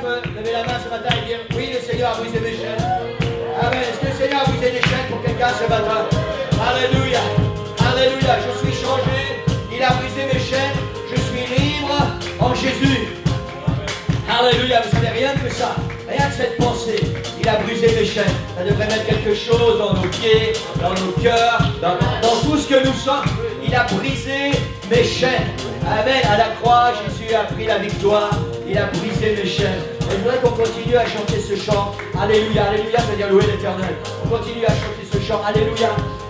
peut lever la main ce matin et dire oui, le Seigneur a brisé mes chaînes? Amen. Est-ce que le Seigneur a brisé des chaînes pour quelqu'un ce matin? Alléluia. Alléluia. Je suis changé. Il a brisé mes chaînes. Je suis libre en Jésus. Alléluia. Vous savez, rien que ça, rien que cette pensée, il a brisé mes chaînes. Ça devrait mettre quelque chose dans nos pieds, dans nos cœurs, dans tout ce que nous sommes. Il a brisé mes chaînes. Amen. À la croix, Jésus a pris la victoire. Il a brisé mes chaînes. Et je voudrais qu'on continue à chanter ce chant. Alléluia, alléluia, c'est-à-dire louer l'Éternel. On continue à chanter ce chant. Alléluia.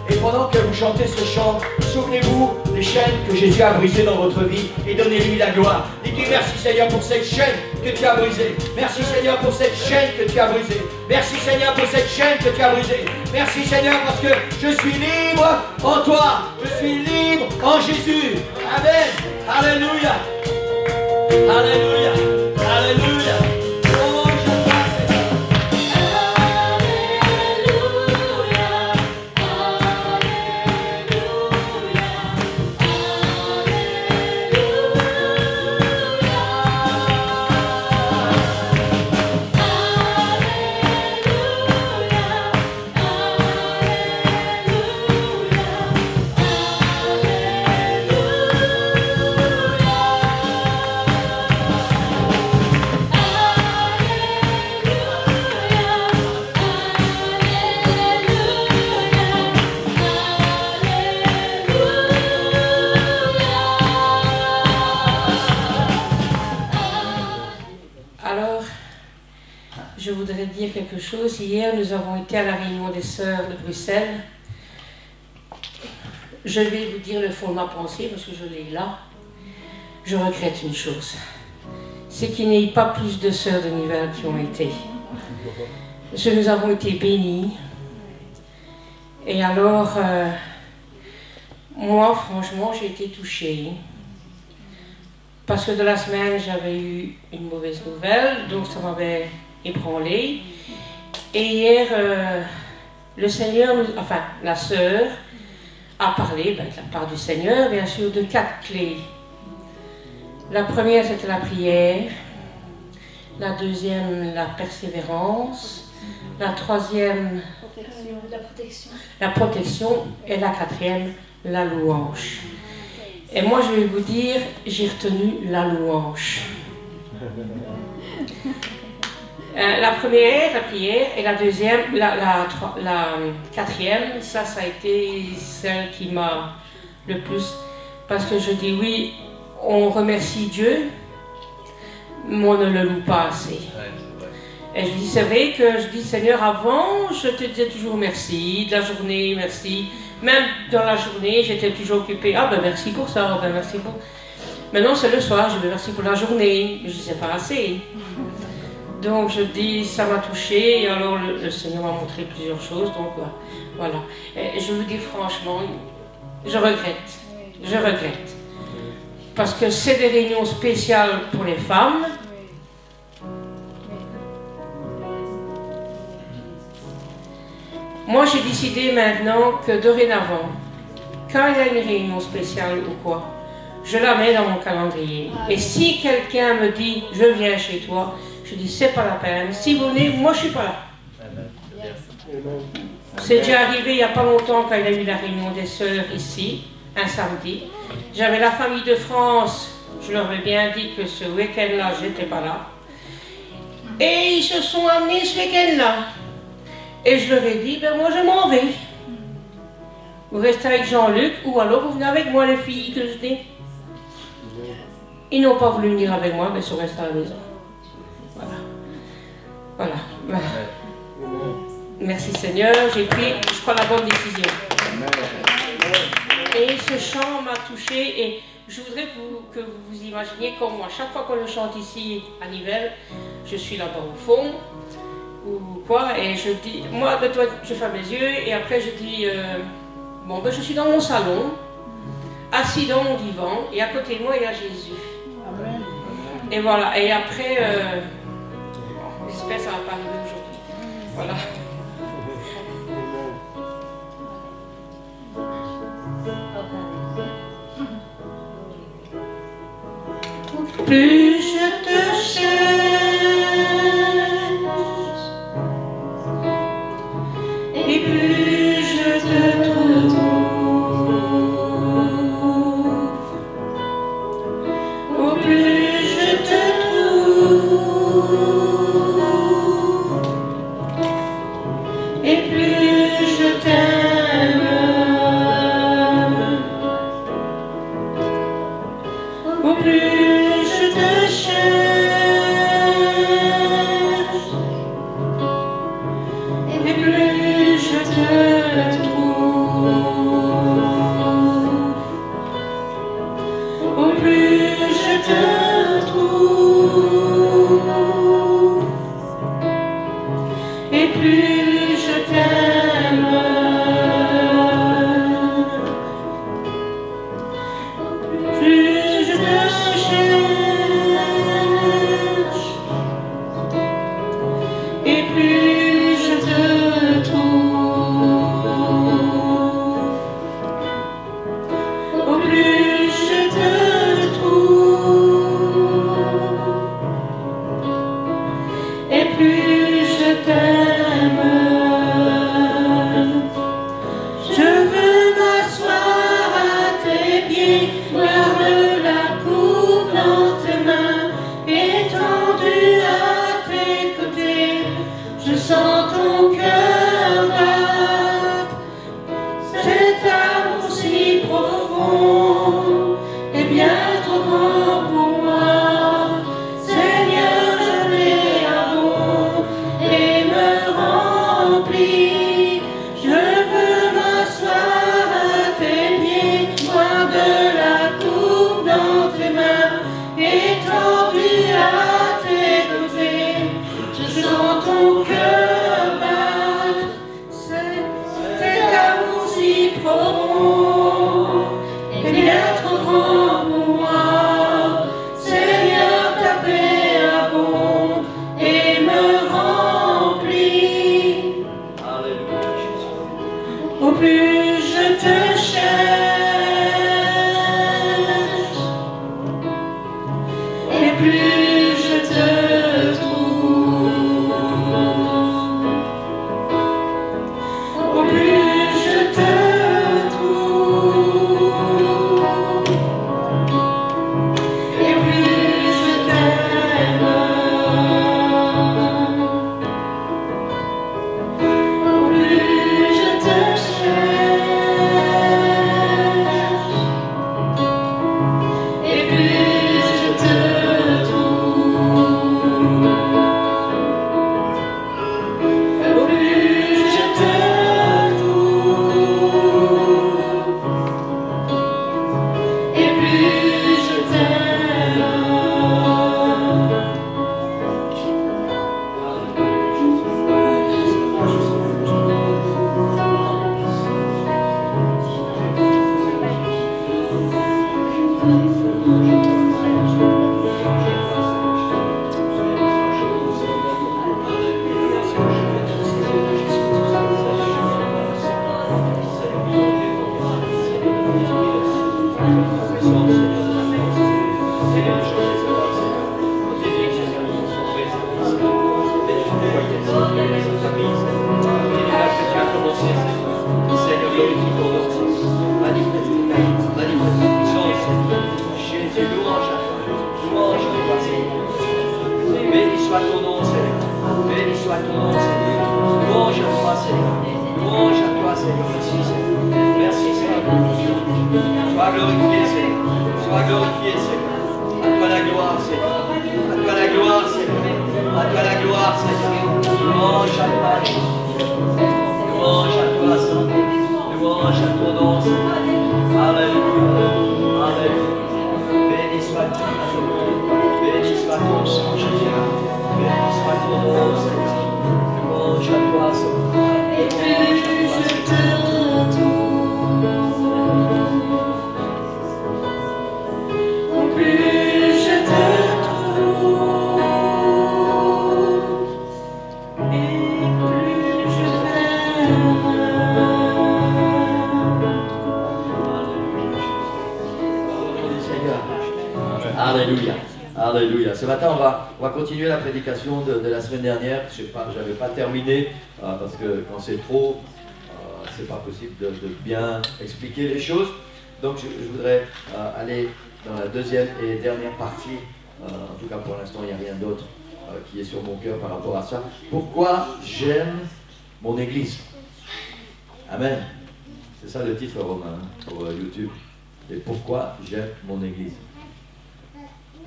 Et pendant que vous chantez ce chant, souvenez-vous des chaînes que Jésus a brisées dans votre vie et donnez-lui la gloire. Dites-lui merci Seigneur pour cette chaîne que tu as brisée. Merci Seigneur pour cette chaîne que tu as brisée. Merci Seigneur pour cette chaîne que tu as brisée. Merci Seigneur parce que je suis libre en toi. Je suis libre en Jésus. Amen. Alléluia. Alléluia. Alléluia. Je voudrais dire quelque chose. Hier, nous avons été à la réunion des sœurs de Bruxelles. Je vais vous dire le fond de ma pensée parce que je l'ai là. Je regrette une chose. C'est qu'il n'y ait pas plus de sœurs de Nivelles qui ont été. Parce que nous avons été bénis. Et alors, moi, franchement, j'ai été touchée. Parce que de la semaine, j'avais eu une mauvaise nouvelle, donc ça m'avait ébranlé. Et hier, le Seigneur, enfin la sœur, a parlé, de la part du Seigneur, bien sûr, de 4 clés. La première, c'était la prière. La deuxième, la persévérance. La troisième, la protection. Et la quatrième, la louange. Et moi, je vais vous dire, j'ai retenu la louange. La première, la prière, et la deuxième, la quatrième, ça a été celle qui m'a le plus... Parce que je dis oui, on remercie Dieu, mais on ne le loue pas assez. Et je dis, c'est vrai que je dis, Seigneur, avant, je te disais toujours merci, de la journée, merci. Même dans la journée, j'étais toujours occupée. Ah ben merci pour ça, ben merci pour... Maintenant, c'est le soir, je dis merci pour la journée, mais je ne sais pas assez. Donc je dis, ça m'a touchée, et alors le Seigneur m'a montré plusieurs choses, donc voilà. Et je vous dis franchement, je regrette, je regrette. Parce que c'est des réunions spéciales pour les femmes. Moi j'ai décidé maintenant que dorénavant, quand il y a une réunion spéciale ou quoi, je la mets dans mon calendrier. Et si quelqu'un me dit, je viens chez toi, je dis, c'est pas la peine. Si vous venez, moi je suis pas là. C'est déjà arrivé il n'y a pas longtemps quand il y a eu la réunion des sœurs ici, un samedi. J'avais la famille de France, je leur ai bien dit que ce week-end-là, j'étais pas là. Et ils se sont amenés ce week-end-là. Et je leur ai dit, ben moi je m'en vais. Vous restez avec Jean-Luc, ou alors vous venez avec moi les filles que je dis. Ils n'ont pas voulu venir avec moi, mais ils sont restés à la maison. Voilà. Voilà. Merci Seigneur, j'ai pris, je crois, la bonne décision. Et ce chant m'a touchée et je voudrais que vous vous imaginiez comme moi. Chaque fois qu'on le chante ici à Nivelles, je suis là-bas au fond, ou quoi, et je dis, moi, ben, toi, je ferme les yeux et après je dis, bon, ben, je suis dans mon salon, assis dans mon divan, et à côté de moi, il y a Jésus. Amen. Et voilà, et après, j'espère que ça ne va pas arriver aujourd'hui. Voilà. Plus je te cherche, plus je t'aime, plus je te cherche, et plus je te trouve, au plus je te trouve, et plus je t'aime. Je veux m'asseoir à tes pieds, garde la coupe dans tes mains, étendue à tes côtés. Je sens ton cœur battre, cet amour si profond et bien trop grand pour moi. Seigneur, je l'ai abonde et me remplis. Je veux m'asseoir à tes pieds, boire de la coupe dans tes mains, étendue à tes côtés. Je sens ton cœur battre, cet amour si profond et bien trop grand pour moi. Seigneur, ta paix abonde et me remplit. Alléluia, Jésus. Au plus je te cherche, et plus je te trouve, au plus je te trouve, et plus je t'aime, au plus je te cherche, et plus je te trouve, au plus je te trouve, et plus je t'aime. Seigneur, glorifie ton nom. Manifeste ta puissance. Jésus, louange à toi. Louange à toi, Seigneur. Béni soit ton nom, Seigneur. Béni soit ton nom, Seigneur. Louange à toi, Seigneur. Louange à toi, Seigneur. Merci, Seigneur. Merci, Seigneur. Sois glorifié, Seigneur. Sois glorifié, Seigneur. À toi la gloire, Seigneur. À toi la gloire, Seigneur. À toi la gloire, Seigneur. Louange à toi, Seigneur. Louange à toi, Seigneur. Louange à ton nom, Seigneur. Alléluia. Alléluia. Béni soit ton nom. Béni soit ton nom, Jésus. Béni soit ton nom, Seigneur. Louange à toi, Seigneur. Et plus je te retrouve, au plus je te trouve, et plus je t'aime. Seigneur. Alléluia. Alléluia. Ce matin, on va continuer la prédication de la semaine dernière. Je n'avais pas terminé parce que quand c'est trop, c'est pas possible de bien expliquer les choses. Donc, je voudrais aller dans la deuxième et dernière partie. En tout cas, pour l'instant, il n'y a rien d'autre qui est sur mon cœur par rapport à ça. Pourquoi j'aime mon Église? Amen. C'est ça le titre romain pour YouTube. Et pourquoi j'aime mon Église?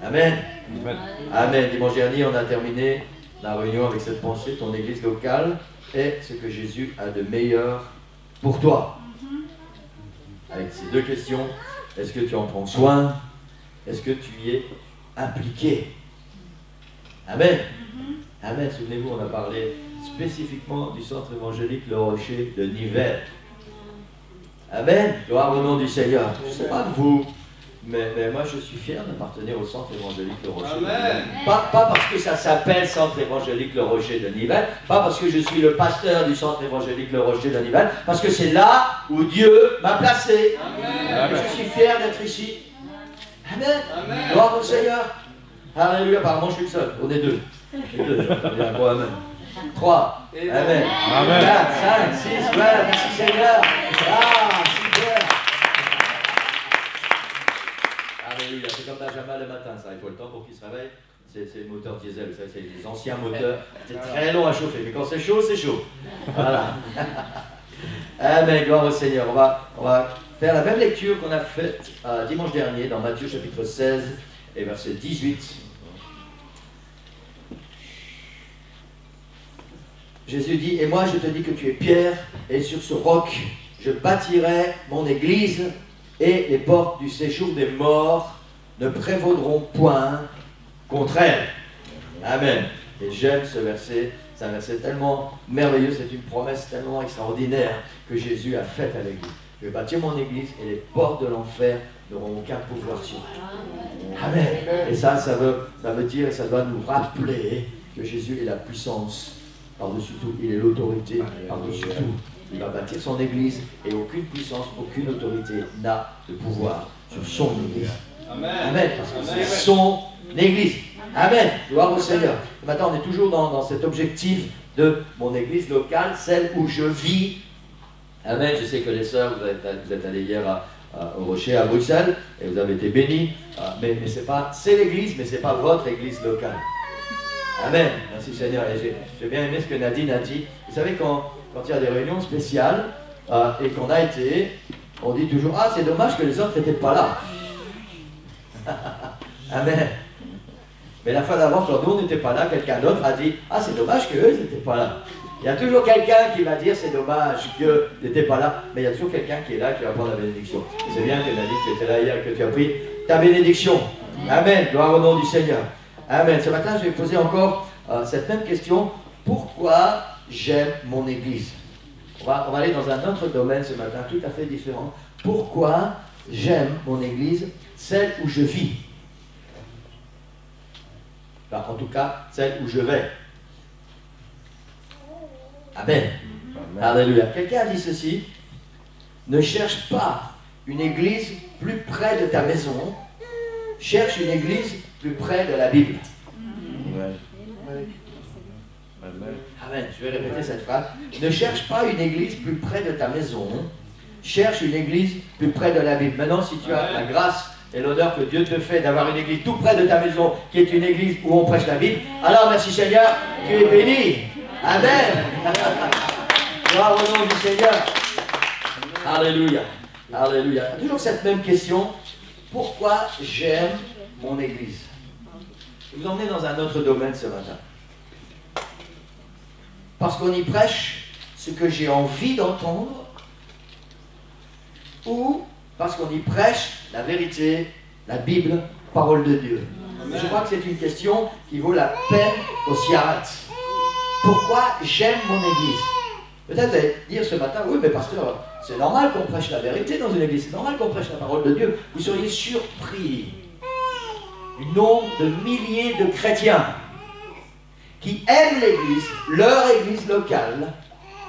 Amen. Amen. Amen. Dimanche dernier, on a terminé la réunion avec cette pensée. Ton Église locale est ce que Jésus a de meilleur pour toi. Avec ces deux questions, est-ce que tu en prends soin? Est-ce que tu y es impliqué? Amen. Amen. Souvenez-vous, on a parlé spécifiquement du centre évangélique Le Rocher de Nivelles. Amen. Gloire au nom du Seigneur. Je ne sais pas de vous, mais moi je suis fier d'appartenir au centre évangélique Le Rocher. Amen. Pas parce que ça s'appelle centre évangélique Le Rocher de Nivelles, pas parce que je suis le pasteur du centre évangélique Le Rocher de Nivelles, parce que c'est là où Dieu m'a placé. Amen. Je suis fier d'être ici. Amen. Amen. Gloire au Seigneur. Alléluia. Apparemment je suis le seul. On est deux. Amen. 3. Amen. Amen. 4, 5, 6. Voilà, merci Seigneur. Ah, super. Alléluia. C'est comme Benjamin le matin, ça. Il faut le temps pour qu'il se réveille. C'est le moteur diesel. Ça, c'est les anciens moteurs. C'est très long à chauffer. Mais quand c'est chaud, c'est chaud. Voilà. Amen. Gloire au Seigneur. On va faire la même lecture qu'on a faite dimanche dernier dans Matthieu chapitre 16 et verset 18. Jésus dit, et moi je te dis que tu es Pierre, et sur ce roc je bâtirai mon église, et les portes du séjour des morts ne prévaudront point contre elle. Amen. Et j'aime ce verset, c'est un verset tellement merveilleux, c'est une promesse tellement extraordinaire que Jésus a faite avec lui. Je vais bâtir mon église, et les portes de l'enfer n'auront aucun pouvoir sur elle. Amen. Et ça veut dire, et ça doit nous rappeler que Jésus est la puissance. Par-dessus tout, il est l'autorité, par-dessus tout. Il va bâtir son église et aucune puissance, aucune autorité n'a de pouvoir sur son église. Amen. Amen. Parce que c'est son église. Amen. Gloire au Seigneur. Et maintenant, on est toujours dans cet objectif de mon église locale, celle où je vis. Amen. Je sais que les sœurs, vous êtes allées hier au Rocher à Bruxelles et vous avez été bénis. Mais c'est l'église, mais ce n'est pas votre église locale. Amen. Merci Seigneur. Et j'ai bien aimé ce que Nadine a dit. Vous savez, quand il y a des réunions spéciales et qu'on a été, on dit toujours, ah, c'est dommage que les autres n'étaient pas là. Amen. Mais la fois d'avant, quand nous, on n'était pas là, quelqu'un d'autre a dit, ah, c'est dommage qu'eux n'étaient pas là. Il y a toujours quelqu'un qui va dire, c'est dommage que n'étais pas là, mais il y a toujours quelqu'un qui est là, qui va prendre la bénédiction. Et c'est bien que Nadine, tu étais là hier, que tu as pris ta bénédiction. Amen. Gloire au nom du Seigneur. Amen. Ce matin, je vais poser encore cette même question. Pourquoi j'aime mon église? On va aller dans un autre domaine ce matin, tout à fait différent. Pourquoi j'aime mon église, celle où je vis? Enfin, en tout cas, celle où je vais. Amen. Amen. Alléluia. Quelqu'un a dit ceci. Ne cherche pas une église plus près de ta maison. Cherche une église plus près de la Bible. Amen. Amen. Je vais répéter cette phrase. Ne cherche pas une église plus près de ta maison. Cherche une église plus près de la Bible. Maintenant, si tu as la grâce et l'honneur que Dieu te fait d'avoir une église tout près de ta maison, qui est une église où on prêche la Bible, alors merci Seigneur, tu es béni. Amen. Gloire au nom du Seigneur. Alléluia. Alléluia. Toujours cette même question. Pourquoi j'aime mon église? Je vais vous emmener dans un autre domaine ce matin. Parce qu'on y prêche ce que j'ai envie d'entendre, ou parce qu'on y prêche la vérité, la Bible, parole de Dieu. Amen. Je crois que c'est une question qui vaut la peine qu'on s'y arrête. Pourquoi j'aime mon église? Peut-être vous allez dire ce matin, oui mais pasteur, c'est normal qu'on prêche la vérité dans une église, c'est normal qu'on prêche la parole de Dieu. Vous seriez surpris du nombre de milliers de chrétiens qui aiment l'église, leur église locale,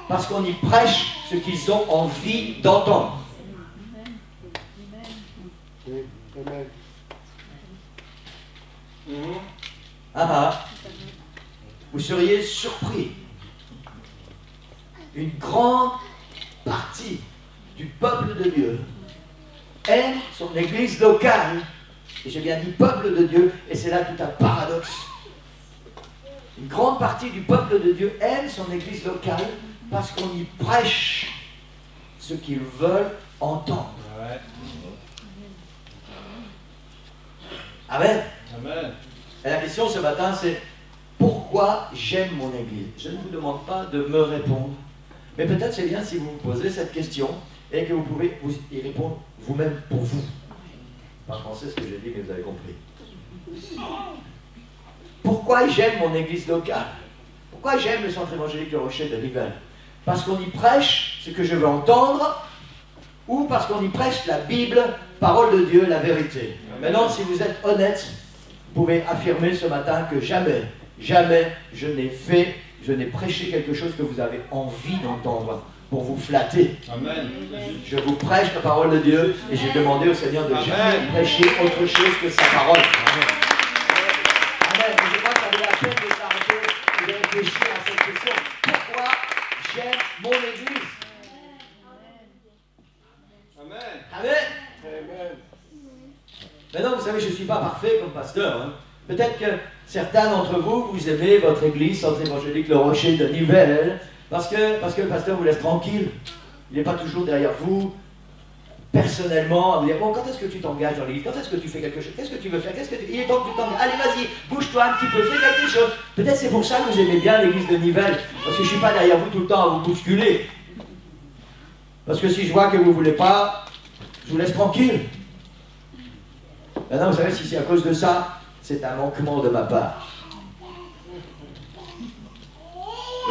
parce qu'on y prêche ce qu'ils ont envie d'entendre. Amen. Vous seriez surpris. Une grande partie du peuple de Dieu aime son église locale. Et j'ai bien dit peuple de Dieu, et c'est là tout un paradoxe. Une grande partie du peuple de Dieu aime son église locale parce qu'on y prêche ce qu'ils veulent entendre. Ouais. Amen. Amen. Et la question ce matin, c'est pourquoi j'aime mon église? Je ne vous demande pas de me répondre, mais peut-être c'est bien si vous vous posez cette question et que vous pouvez y répondre vous-même pour vous. Pas français ce que j'ai dit, mais vous avez compris. Pourquoi j'aime mon église locale? Pourquoi j'aime le centre évangélique Le Rocher de Nivelles? Parce qu'on y prêche ce que je veux entendre, ou parce qu'on y prêche la Bible, parole de Dieu, la vérité. Maintenant, si vous êtes honnête, vous pouvez affirmer ce matin que jamais, jamais je n'ai prêché quelque chose que vous avez envie d'entendre pour vous flatter. Amen. Je vous prêche la parole de Dieu et j'ai demandé au Seigneur de jamais prêcher autre chose que sa parole. Amen. Amen. Je crois que ça vaut la peine de s'arrêter et de réfléchir à cette question. Pourquoi j'aime mon Église? Amen. Amen. Maintenant, vous savez, je ne suis pas parfait comme pasteur. Hein. Peut-être que certains d'entre vous, vous aimez votre église, Centre évangélique Le Rocher de Nivelles, parce que le pasteur vous laisse tranquille. Il n'est pas toujours derrière vous, personnellement, à vous dire, bon, quand est-ce que tu t'engages dans l'église? Quand est-ce que tu fais quelque chose? Qu'est-ce que tu veux faire? Il est temps que tu t'engages. Allez, vas-y, bouge-toi un petit peu, fais quelque chose. Peut-être c'est pour ça que vous aimez bien l'église de Nivelles, parce que je ne suis pas derrière vous tout le temps à vous bousculer. Parce que si je vois que vous ne voulez pas, je vous laisse tranquille. Maintenant, vous savez, si c'est à cause de ça, c'est un manquement de ma part.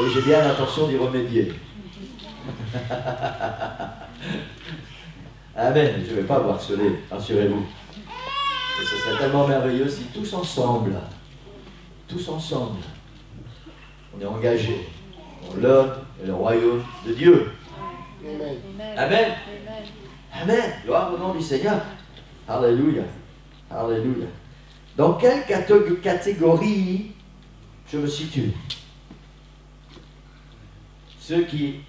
Et j'ai bien l'intention d'y remédier. Amen. Je ne vais pas vous harceler, rassurez-vous. Et ce serait tellement merveilleux si tous ensemble, on est engagés dans l'œuvre et le royaume de Dieu. Amen. Amen. Amen. Gloire au nom du Seigneur. Alléluia. Alléluia. Dans quelle catégorie je me situe? Ceux qui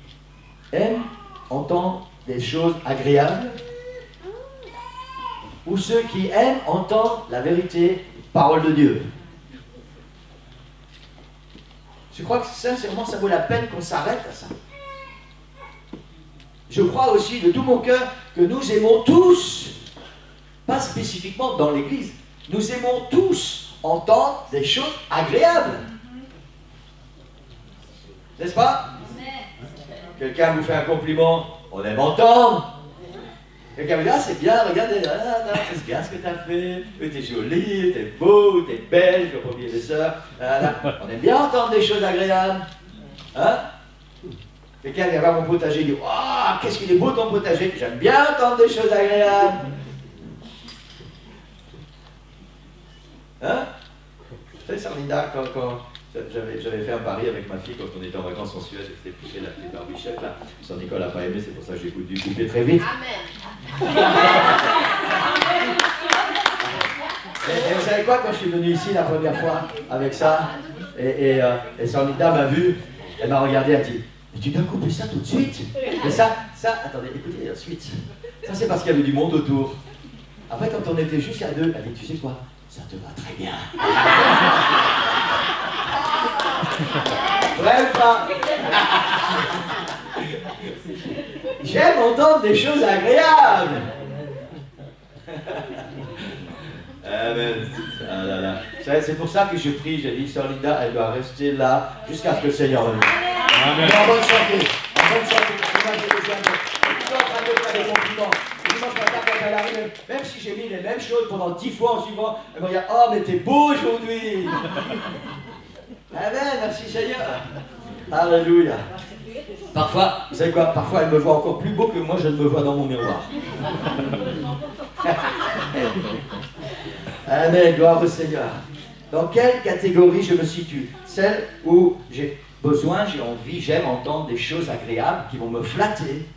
aiment entendre des choses agréables ou ceux qui aiment entendre la vérité, parole de Dieu? Je crois que sincèrement, ça vaut la peine qu'on s'arrête à ça. Je crois aussi de tout mon cœur que nous aimons tous, pas spécifiquement dans l'Église, nous aimons tous entendre des choses agréables. N'est-ce pas? Quelqu'un vous fait un compliment, on aime entendre. Quelqu'un vous dit, ah c'est bien, regardez, c'est bien ce que tu as fait, t'es jolie, t'es beau, t'es belle, je vais pas oublier les sœurs. On aime bien entendre des choses agréables. Hein? Quelqu'un vient voir mon potager et dit, oh, qu'est-ce qu'il est beau ton potager, j'aime bien entendre des choses agréables. Hein? Vous savez, Sarlinda, quand j'avais fait un pari avec ma fille quand on était en vacances en Suède, et c'était poussé la petite barbichette là. Son Nicole n'a pas aimé, c'est pour ça que j'ai dû couper très vite. Amen. Et vous savez quoi, quand je suis venu ici la première fois avec ça, et Sarlinda m'a vu, elle m'a regardé, elle a dit, mais tu dois couper ça tout de suite. Mais ça, attendez, écoutez, suite. Ça c'est parce qu'il y avait du monde autour. Après quand on était juste à deux, elle a dit, tu sais quoi, ça te va très bien. Vrai ou pas? J'aime entendre des choses agréables. Amen. Ah là là. C'est pour ça que je prie, j'ai dit, Sœur Linda, elle doit rester là jusqu'à ce que le Seigneur revienne. Amen. En bonne santé. En bonne santé. Moi, j'ai besoin de... Tu es en train de faire des compliments. Et dimanche matin, quand elle arrive, même si j'ai mis les mêmes choses pendant 10 fois en suivant, elle me regarde, oh, mais t'es beau aujourd'hui. Amen, merci Seigneur. Alléluia. Parfois, vous savez quoi, parfois elle me voit encore plus beau que moi je ne me vois dans mon miroir. Amen, gloire au Seigneur. Dans quelle catégorie je me situe? Celle où j'ai besoin, j'ai envie, j'aime entendre des choses agréables qui vont me flatter.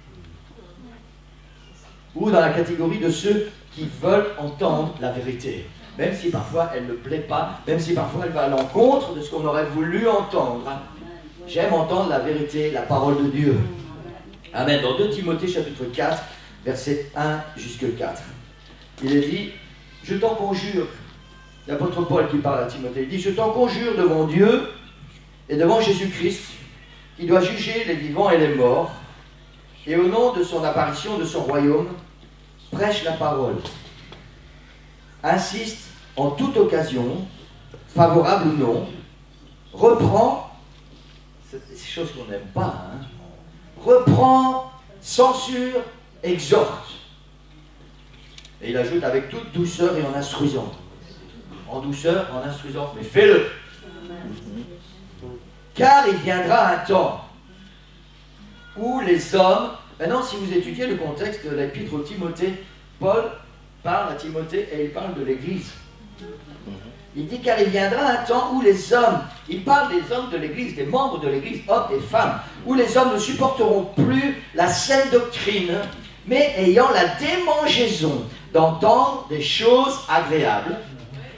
Ou dans la catégorie de ceux qui veulent entendre la vérité. Même si parfois elle ne plaît pas, même si parfois elle va à l'encontre de ce qu'on aurait voulu entendre. J'aime entendre la vérité, la parole de Dieu. Amen. Dans 2 Timothée chapitre 4, versets 1 jusqu'à 4. Il est dit, je t'en conjure, l'apôtre Paul qui parle à Timothée, il dit, je t'en conjure devant Dieu et devant Jésus-Christ, qui doit juger les vivants et les morts, et au nom de son apparition, de son royaume, prêche la parole. Insiste en toute occasion, favorable ou non, reprend, c'est des choses qu'on n'aime pas, hein, reprend, censure, exhorte. Et il ajoute avec toute douceur et en instruisant. En douceur, en instruisant, mais fais-le. Car il viendra un temps où les hommes... Maintenant, si vous étudiez le contexte de l'épître au Timothée, Paul parle à Timothée et il parle de l'Église. Il dit car il viendra un temps où les hommes, il parle des hommes de l'Église, des membres de l'Église, hommes et femmes, où les hommes ne supporteront plus la saine doctrine, mais ayant la démangeaison d'entendre des choses agréables,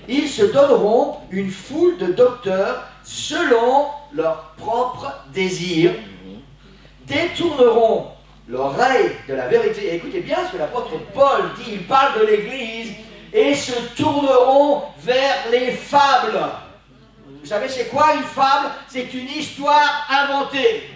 ils se donneront une foule de docteurs selon leurs propres désirs, détourneront l'oreille de la vérité. Et écoutez bien ce que l'apôtre Paul dit, il parle de l'Église, et se tourneront vers les fables. Vous savez c'est quoi une fable? C'est une histoire inventée.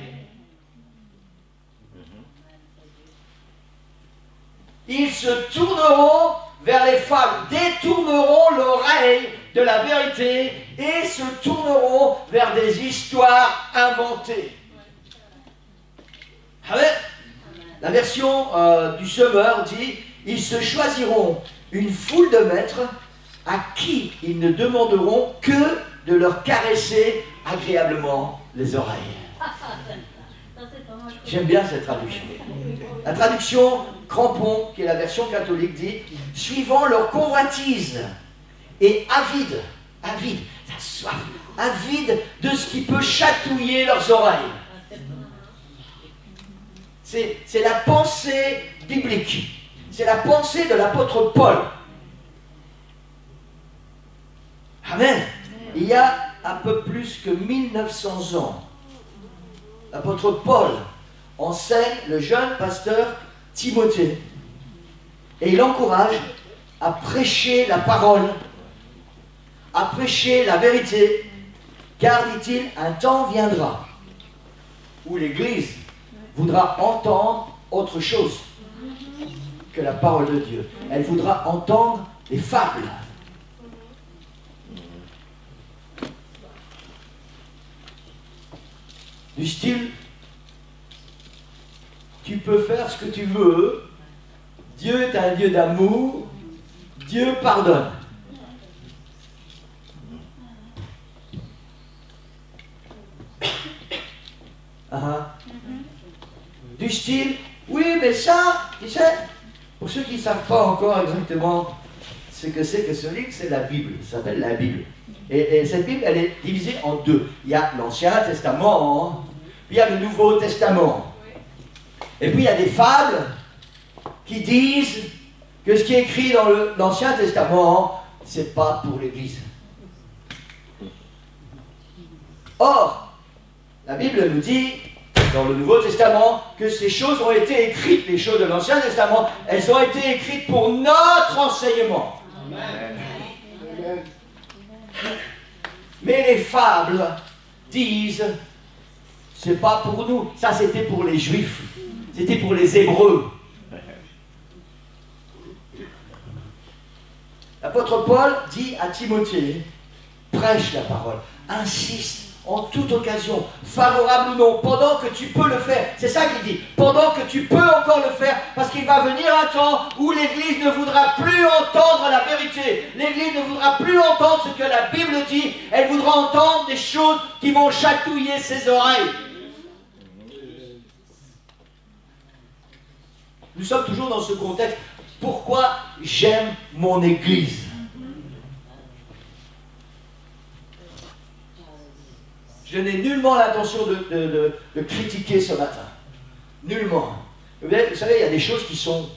Ils se tourneront vers les fables, détourneront l'oreille de la vérité et se tourneront vers des histoires inventées. Amen. La version du Semeur dit « Ils se choisiront une foule de maîtres à qui ils ne demanderont que de leur caresser agréablement les oreilles. » J'aime bien cette traduction. La traduction Crampon, qui est la version catholique, dit « Suivant leur convoitise et avide, la soif, avide de ce qui peut chatouiller leurs oreilles. » C'est la pensée biblique. C'est la pensée de l'apôtre Paul. Amen. Il y a un peu plus que 1900 ans, l'apôtre Paul enseigne le jeune pasteur Timothée et il encourage à prêcher la parole, à prêcher la vérité, car, dit-il, un temps viendra où l'Église voudra entendre autre chose que la parole de Dieu. Elle voudra entendre des fables. Du style, tu peux faire ce que tu veux, Dieu est un Dieu d'amour, Dieu pardonne. Du style, oui mais ça, tu sais, pour ceux qui ne savent pas encore exactement ce que c'est que ce livre, c'est la Bible, ça s'appelle la Bible. Et cette Bible, elle est divisée en deux. Il y a l'Ancien Testament, puis il y a le Nouveau Testament. Et puis il y a des fables qui disent que ce qui est écrit dans l'Ancien Testament, c'est pas pour l'Église. Or, la Bible nous dit, dans le Nouveau Testament, que ces choses ont été écrites, les choses de l'Ancien Testament, elles ont été écrites pour notre enseignement. Amen. Mais les fables disent, c'est pas pour nous, ça c'était pour les Juifs, c'était pour les Hébreux. L'apôtre Paul dit à Timothée, prêche la parole, insiste en toute occasion, favorable ou non, pendant que tu peux le faire. C'est ça qu'il dit, pendant que tu peux encore le faire, parce qu'il va venir un temps où l'Église ne voudra plus entendre la vérité. L'Église ne voudra plus entendre ce que la Bible dit, elle voudra entendre des choses qui vont chatouiller ses oreilles. Nous sommes toujours dans ce contexte. Pourquoi j'aime mon Église? Je n'ai nullement l'intention de critiquer ce matin. Nullement. Vous savez, il y a des choses qui sont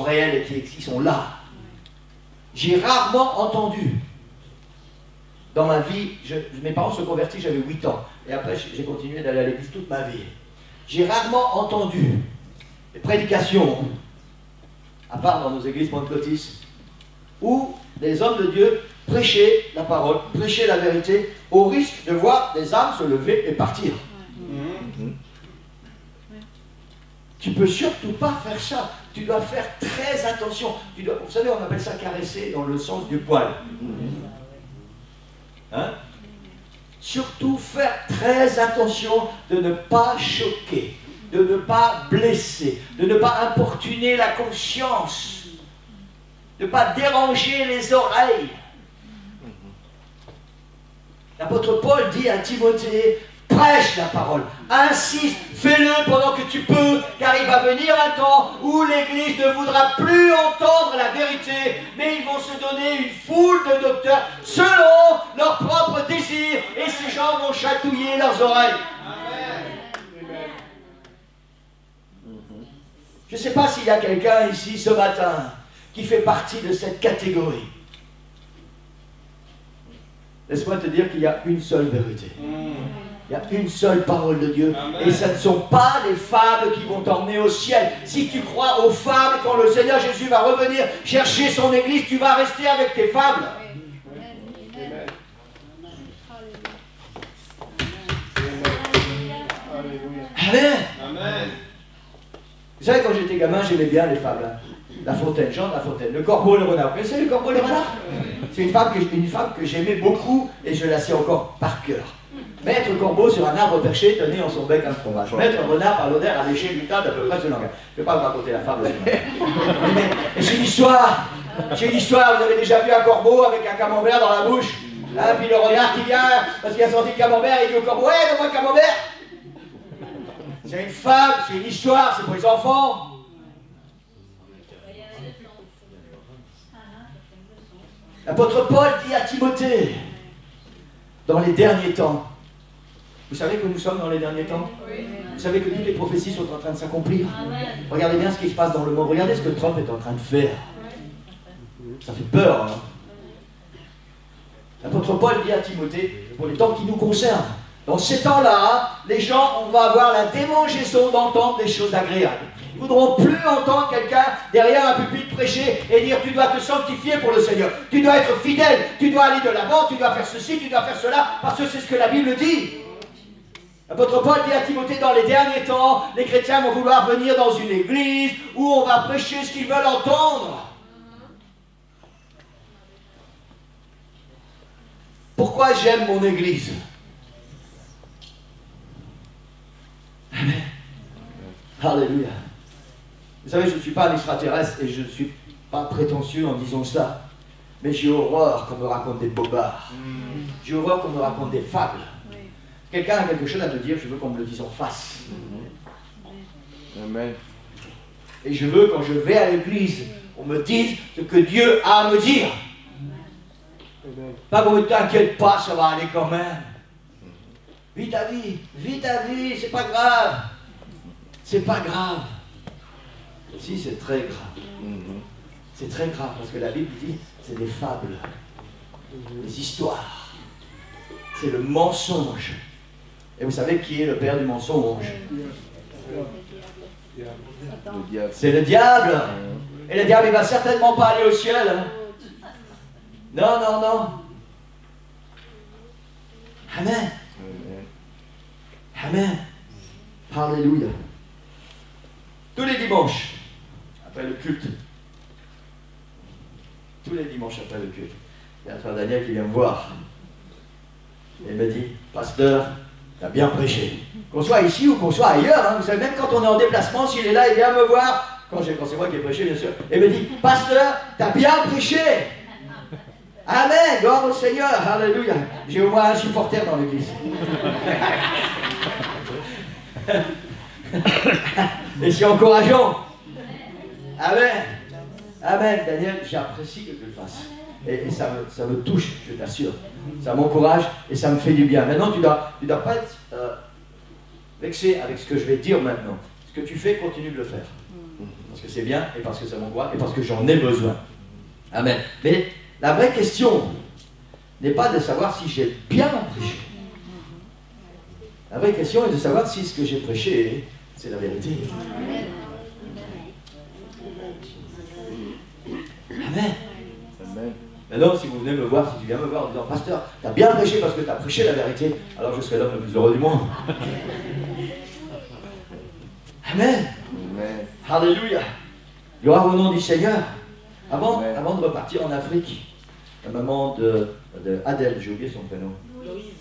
réelles et qui sont là. J'ai rarement entendu, dans ma vie, mes parents se convertissent, j'avais 8 ans. Et après, j'ai continué d'aller à l'église toute ma vie. J'ai rarement entendu des prédications, à part dans nos églises pentecôtistes, où les hommes de Dieu prêchaient la parole, prêchaient la vérité, au risque de voir des âmes se lever et partir. Tu ne peux surtout pas faire ça. Tu dois faire très attention. Vous savez, on appelle ça caresser dans le sens du poil. Hein? Surtout faire très attention de ne pas choquer, de ne pas blesser, de ne pas importuner la conscience, de ne pas déranger les oreilles. L'apôtre Paul dit à Timothée, prêche la parole, insiste, fais-le pendant que tu peux, car il va venir un temps où l'Église ne voudra plus entendre la vérité, mais ils vont se donner une foule de docteurs selon leurs propres désirs, et ces gens vont chatouiller leurs oreilles. Je ne sais pas s'il y a quelqu'un ici ce matin qui fait partie de cette catégorie. Laisse-moi te dire qu'il y a une seule vérité. Il y a une seule parole de Dieu. Amen. Et ce ne sont pas les fables qui vont t'emmener au ciel. Si tu crois aux fables, quand le Seigneur Jésus va revenir chercher son Église, tu vas rester avec tes fables. Amen. Amen. Vous savez, quand j'étais gamin, j'aimais bien les fables. La Fontaine, Jean de La Fontaine, le corbeau et le renard. Vous connaissez le corbeau et le renard? C'est une fable que j'aimais beaucoup et je la sais encore par cœur. Maître corbeau sur un arbre perché tenait en son bec un fromage. Maître renard par l'odeur alléché lutin d'à peu près ce langage. Je ne vais pas vous raconter la fable. Mais j'ai une histoire. J'ai une histoire. Vous avez déjà vu un corbeau avec un camembert dans la bouche, hein, puis le renard qui vient parce qu'il a senti le camembert et il dit au corbeau, ouais, donne-moi le camembert. C'est une fable, c'est une histoire, c'est pour les enfants. L'apôtre Paul dit à Timothée, dans les derniers temps, vous savez que nous sommes dans les derniers temps? Vous savez que toutes les prophéties sont en train de s'accomplir? Regardez bien ce qui se passe dans le monde, regardez ce que Trump est en train de faire. Ça fait peur, hein? L'apôtre Paul dit à Timothée, pour les temps qui nous concernent, dans ces temps-là, les gens, on va avoir la démangeaison d'entendre des choses agréables. Ils ne voudront plus entendre quelqu'un derrière un pupitre prêcher et dire tu dois te sanctifier pour le Seigneur, tu dois être fidèle, tu dois aller de l'avant, tu dois faire ceci, tu dois faire cela, parce que c'est ce que la Bible dit. L'apôtre Paul dit à Timothée, dans les derniers temps, les chrétiens vont vouloir venir dans une église où on va prêcher ce qu'ils veulent entendre. Pourquoi j'aime mon église? Amen. Alléluia. Vous savez, je ne suis pas un extraterrestre et je ne suis pas prétentieux en disant ça. Mais j'ai horreur qu'on me raconte des bobards. J'ai horreur qu'on me raconte des fables. Quelqu'un a quelque chose à me dire, je veux qu'on me le dise en face. Amen. Et je veux, quand je vais à l'église, on me dise ce que Dieu a à me dire. Pas qu'on ne t'inquiète pas, ça va aller quand même. Vis ta vie, c'est pas grave. C'est pas grave. Si, c'est très grave. C'est très grave parce que la Bible dit c'est des fables, des histoires. C'est le mensonge. Et vous savez qui est le père du mensonge? C'est le diable. Et le diable, il va certainement pas aller au ciel. Hein. Non, non, non. Amen. Amen. Alléluia. Tous les dimanches, après le culte, il y a un frère Daniel qui vient me voir. Et il me dit, pasteur, tu as bien prêché. Qu'on soit ici ou qu'on soit ailleurs, hein, vous savez, même quand on est en déplacement, s'il est là, il vient me voir. Quand c'est moi qui ai prêché, bien sûr. Et il me dit, pasteur, tu as bien prêché. Amen, gloire au Seigneur, alléluia. J'ai au moins un supporter dans l'église. Et c'est encourageant. Amen. Amen, Daniel, j'apprécie que tu le fasses. Et ça me touche, je t'assure. Ça m'encourage et ça me fait du bien. Maintenant, tu dois pas être vexé avec ce que je vais te dire maintenant. Ce que tu fais, continue de le faire. Parce que c'est bien et parce que ça m'encourage et parce que j'en ai besoin. Amen. Mais la vraie question n'est pas de savoir si j'ai bien prêché. La vraie question est de savoir si ce que j'ai prêché, c'est la vérité. Amen. Amen. Maintenant, si vous venez me voir, si tu viens me voir en disant, pasteur, tu as bien prêché parce que tu as prêché la vérité, alors je serai l'homme le plus heureux du monde. Amen. Amen. Alléluia. Gloire au nom du Seigneur. Avant de repartir en Afrique, la maman de Adèle, j'ai oublié son prénom.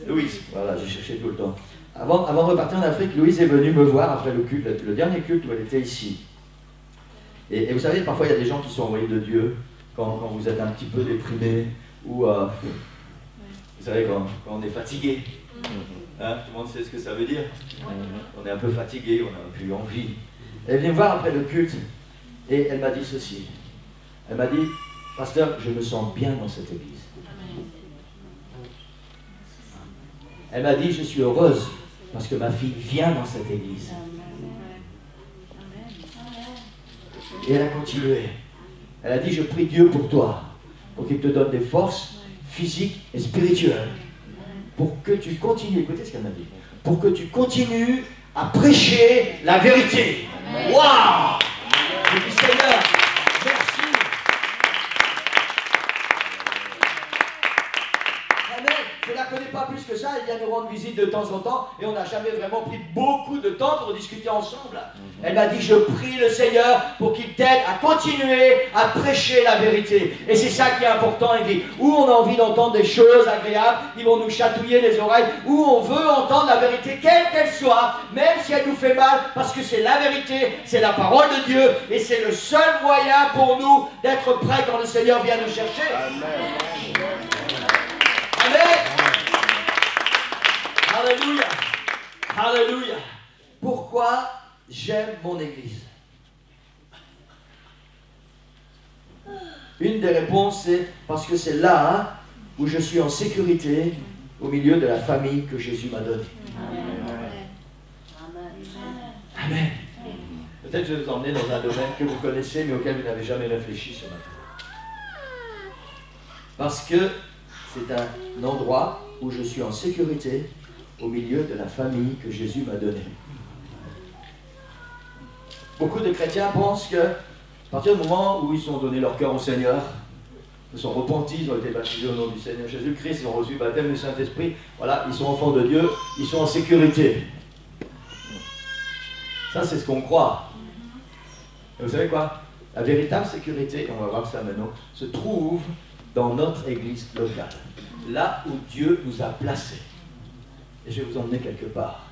Louise. Voilà, j'ai cherché tout le temps. Avant de repartir en Afrique, Louise est venue me voir après le culte, le dernier culte où elle était ici. Et vous savez, parfois il y a des gens qui sont envoyés de Dieu quand vous êtes un petit peu déprimé ou vous Vous savez, quand on est fatigué, hein, tout le monde sait ce que ça veut dire. On est un peu fatigué, on n'a plus envie. Elle est venue me voir après le culte et elle m'a dit ceci. Elle m'a dit, pasteur, je me sens bien dans cette église. Elle m'a dit, je suis heureuse parce que ma fille vient dans cette église. Et elle a continué. Elle a dit, je prie Dieu pour toi, pour qu'il te donne des forces physiques et spirituelles, pour que tu continues, écoutez ce qu'elle m'a dit, pour que tu continues à prêcher la vérité. Waouh! Je dis, Seigneur, merci. Je ne la connais pas plus que ça, elle vient nous rendre visite de temps en temps et on n'a jamais vraiment pris beaucoup de temps pour discuter ensemble. Elle m'a dit, je prie le Seigneur pour qu'il t'aide à continuer à prêcher la vérité. Et c'est ça qui est important, il dit, où on a envie d'entendre des choses agréables, ils vont nous chatouiller les oreilles, où on veut entendre la vérité, quelle qu'elle soit, même si elle nous fait mal, parce que c'est la vérité, c'est la parole de Dieu, et c'est le seul moyen pour nous d'être prêts quand le Seigneur vient nous chercher. Amen. Amen. Alléluia. Alléluia. Pourquoi j'aime mon église? Une des réponses, c'est parce que c'est là où je suis en sécurité au milieu de la famille que Jésus m'a donnée. Amen. Amen. Peut-être que je vais vous emmener dans un domaine que vous connaissez mais auquel vous n'avez jamais réfléchi ce matin. Parce que c'est un endroit où je suis en sécurité au milieu de la famille que Jésus m'a donnée. Beaucoup de chrétiens pensent que, à partir du moment où ils ont donné leur cœur au Seigneur, ils sont repentis, ils ont été baptisés au nom du Seigneur Jésus-Christ, ils ont reçu le baptême du Saint-Esprit, voilà, ils sont enfants de Dieu, ils sont en sécurité. Ça, c'est ce qu'on croit. Et vous savez quoi? La véritable sécurité, on va voir ça maintenant, se trouve dans notre église locale, là où Dieu nous a placés. Et je vais vous emmener quelque part.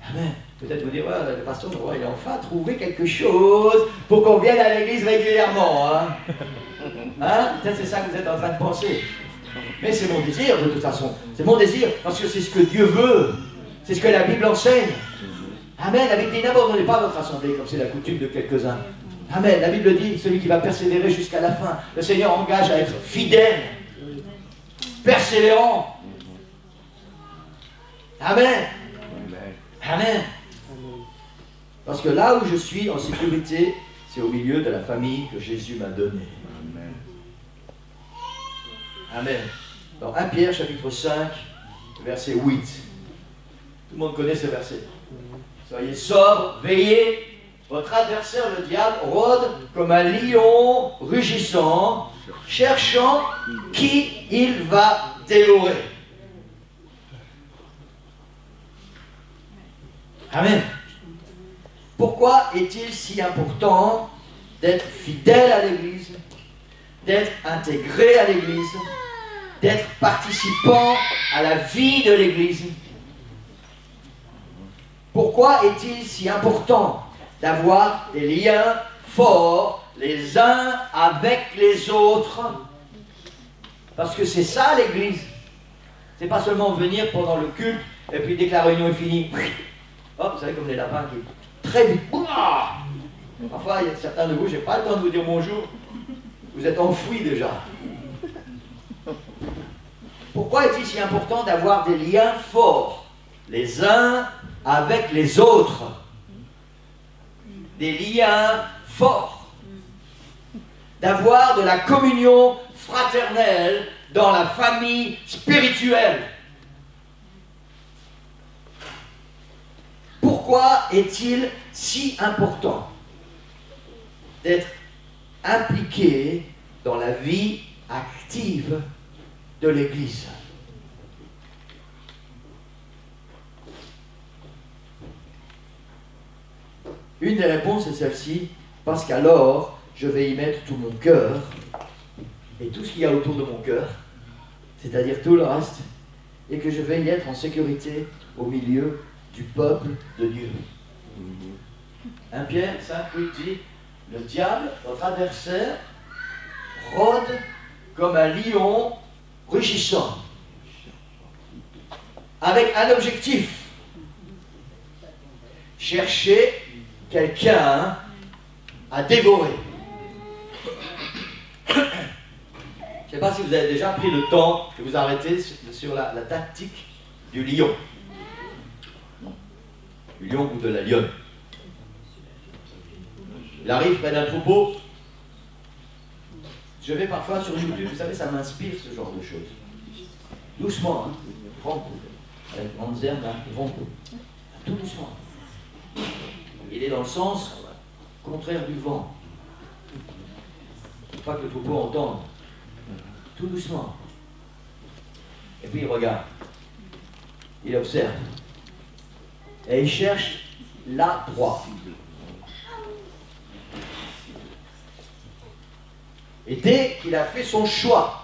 Amen. Peut-être vous dire, ouais, le pasteur, il a enfin trouvé quelque chose pour qu'on vienne à l'église régulièrement. Hein? Hein? Peut-être c'est ça que vous êtes en train de penser. Mais c'est mon désir, de toute façon. C'est mon désir, parce que c'est ce que Dieu veut. C'est ce que la Bible enseigne. Amen. La Bible dit, n'abandonnez pas votre assemblée, comme c'est la coutume de quelques-uns. Amen. La Bible dit, celui qui va persévérer jusqu'à la fin. Le Seigneur engage à être fidèle, persévérant. Amen. Amen. Parce que là où je suis en sécurité, c'est au milieu de la famille que Jésus m'a donnée. Amen. Dans 1 Pierre chapitre 5, verset 8. Tout le monde connaît ce verset. Soyez sobres, veillez. Votre adversaire, le diable, rôde comme un lion rugissant, cherchant qui il va dévorer. Amen. Pourquoi est-il si important d'être fidèle à l'Église, d'être intégré à l'Église, d'être participant à la vie de l'Église? Pourquoi est-il si important d'avoir des liens forts les uns avec les autres? Parce que c'est ça l'Église. C'est pas seulement venir pendant le culte et puis dès que la réunion est finie, hop, vous savez, comme les lapins qui très vite. Parfois, il y a certains de vous, je n'ai pas le temps de vous dire bonjour. Vous êtes enfouis déjà. Pourquoi est-il si important d'avoir des liens forts les uns avec les autres? Des liens forts. D'avoir de la communion fraternelle dans la famille spirituelle. Pourquoi est-il si important d'être impliqué dans la vie active de l'Église? Une des réponses est celle-ci, parce qu'alors je vais y mettre tout mon cœur et tout ce qu'il y a autour de mon cœur, c'est-à-dire tout le reste, et que je vais y être en sécurité au milieu du peuple de Dieu. 1 Pierre 5, 8 dit, le diable, votre adversaire, rôde comme un lion rugissant, avec un objectif. Chercher quelqu'un à dévorer. Je ne sais pas si vous avez déjà pris le temps de vous arrêter sur la tactique du lion. Du lion ou de la lionne. Il arrive près d'un troupeau. Je vais parfois sur YouTube, vous savez, ça m'inspire ce genre de choses. Doucement, hein. Grand coup. Avec grandes herbes, hein. Grand coup. Tout doucement. Il est dans le sens contraire du vent. Il ne faut pas que le troupeau entende. Tout doucement. Et puis il regarde. Il observe. Et il cherche la proie. Et dès qu'il a fait son choix,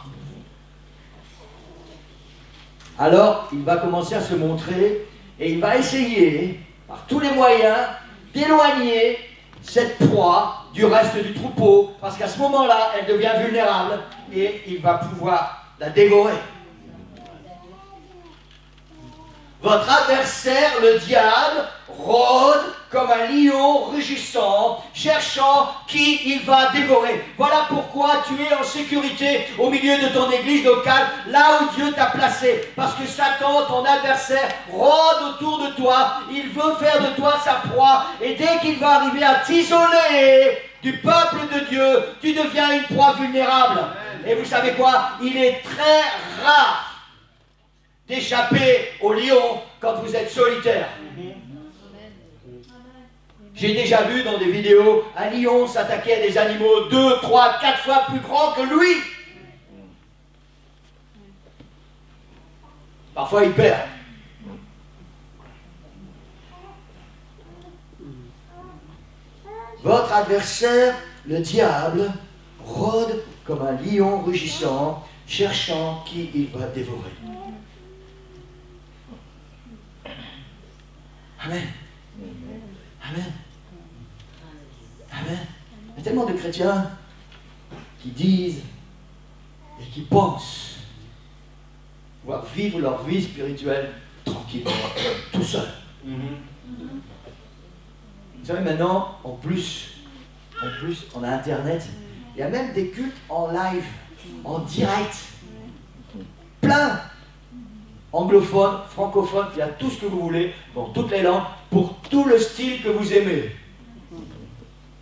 alors il va commencer à se montrer et il va essayer, par tous les moyens, d'éloigner cette proie du reste du troupeau, parce qu'à ce moment-là, elle devient vulnérable et il va pouvoir la dévorer. Votre adversaire, le diable, rôde comme un lion rugissant, cherchant qui il va dévorer. Voilà pourquoi tu es en sécurité au milieu de ton église locale, là où Dieu t'a placé. Parce que Satan, ton adversaire, rôde autour de toi. Il veut faire de toi sa proie. Et dès qu'il va arriver à t'isoler du peuple de Dieu, tu deviens une proie vulnérable. Et vous savez quoi? Il est très rare d'échapper au lion quand vous êtes solitaire. J'ai déjà vu dans des vidéos un lion s'attaquer à des animaux 2, 3, 4 fois plus grands que lui. Parfois il perd. Votre adversaire, le diable, rôde comme un lion rugissant, cherchant qui il va dévorer. Amen. Amen. Amen. Il y a tellement de chrétiens qui disent et qui pensent pouvoir vivre leur vie spirituelle tranquillement, tout seul. Vous savez, maintenant, en plus, on a Internet. Il y a même des cultes en live, en direct. Plein. Anglophone, francophone, il y a tout ce que vous voulez, dans toutes les langues, pour tout le style que vous aimez.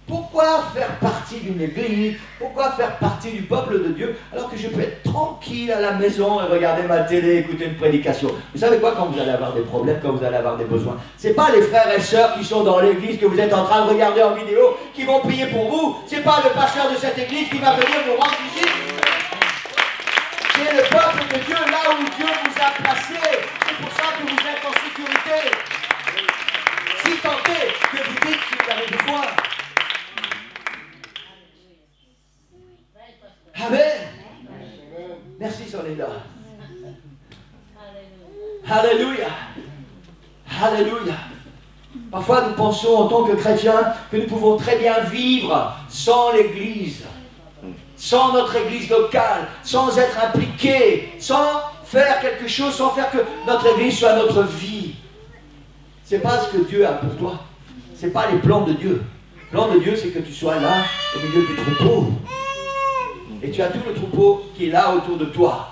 Pourquoi faire partie d'une église? Pourquoi faire partie du peuple de Dieu alors que je peux être tranquille à la maison et regarder ma télé, écouter une prédication? Vous savez quoi, quand vous allez avoir des problèmes, quand vous allez avoir des besoins, c'est pas les frères et sœurs qui sont dans l'église que vous êtes en train de regarder en vidéo qui vont prier pour vous. C'est pas le pasteur de cette église qui va venir vous rendre visite. C'est le peuple de Dieu, là où Dieu vous a placé. C'est pour ça que vous êtes en sécurité. Si tant est que vous dites que vous avez besoin. Amen. Merci Soledad. Alléluia. Alléluia. Parfois nous pensons en tant que chrétiens que nous pouvons très bien vivre sans l'église, sans notre église locale, sans être impliqués, sans faire quelque chose, sans faire que notre église soit notre vie. C'est pas ce que Dieu a pour toi. C'est pas les plans de Dieu. Le plan de Dieu, c'est que tu sois là, au milieu du troupeau. Et tu as tout le troupeau qui est là autour de toi,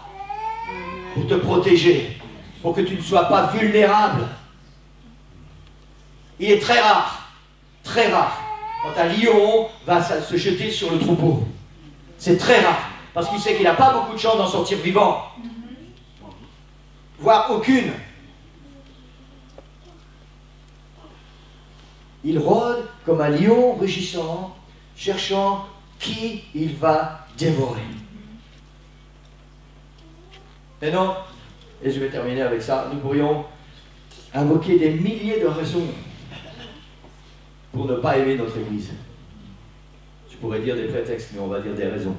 pour te protéger, pour que tu ne sois pas vulnérable. Il est très rare, quand un lion va se jeter sur le troupeau. C'est très rare, parce qu'il sait qu'il n'a pas beaucoup de chance d'en sortir vivant. Voire aucune. Il rôde comme un lion rugissant, cherchant qui il va dévorer. Maintenant, et je vais terminer avec ça, nous pourrions invoquer des milliers de raisons pour ne pas aimer notre Église. Je pourrais dire des prétextes, mais on va dire des raisons.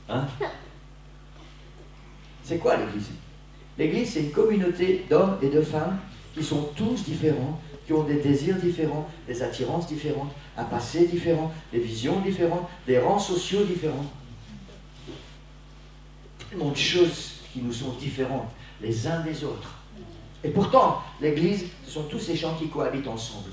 Hein? C'est quoi l'Église? L'Église, c'est une communauté d'hommes et de femmes qui sont tous différents, qui ont des désirs différents, des attirances différentes, un passé différent, des visions différentes, des rangs sociaux différents. tellement de choses qui nous sont différentes les uns des autres. Et pourtant, l'Église, ce sont tous ces gens qui cohabitent ensemble,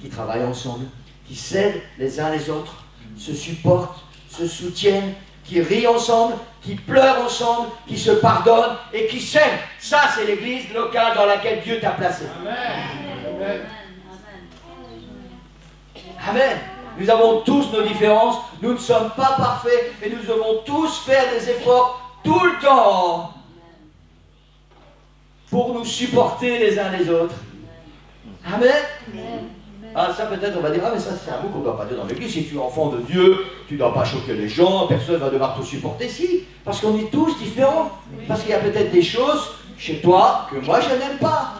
qui travaillent ensemble, qui s'aident les uns les autres, se supportent, se soutiennent, qui rient ensemble, qui pleurent ensemble, qui se pardonnent et qui s'aiment. Ça, c'est l'Église locale dans laquelle Dieu t'a placé. Amen. Amen. Nous avons tous nos différences, nous ne sommes pas parfaits, et nous devons tous faire des efforts tout le temps pour nous supporter les uns les autres. Amen. Ah, ça peut-être on va dire, ah mais ça c'est un mot qu'on ne doit pas dire dans l'église, si tu es enfant de Dieu, tu ne dois pas choquer les gens, personne ne va devoir te supporter. Si, parce qu'on est tous différents, parce qu'il y a peut-être des choses chez toi que moi je n'aime pas.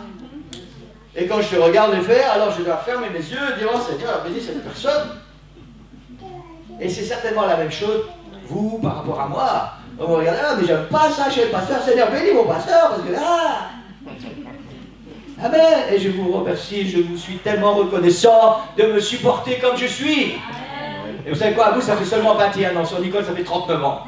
Et quand je te regarde les faire, alors je dois fermer mes yeux et dire, oh Seigneur, bénis cette personne. Et c'est certainement la même chose, vous, par rapport à moi. On me regarde, ah mais j'aime pas ça chez le pasteur, Seigneur, bénis mon pasteur, parce que ah. Amen. Et je vous remercie, je vous suis tellement reconnaissant de me supporter comme je suis. Et vous savez quoi, vous, ça fait seulement 21 ans. Sur Nicole, ça fait 39 ans.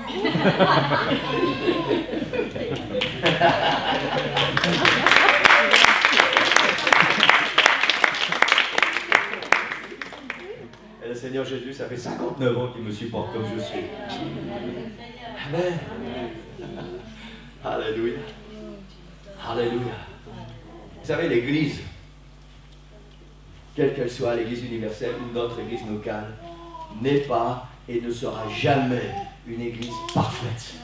Et le Seigneur Jésus, ça fait 59 ans qu'il me supporte comme je suis. Amen. Alléluia. Alléluia. Vous savez, l'Église, quelle qu'elle soit, l'Église universelle ou notre Église locale, n'est pas et ne sera jamais une Église parfaite.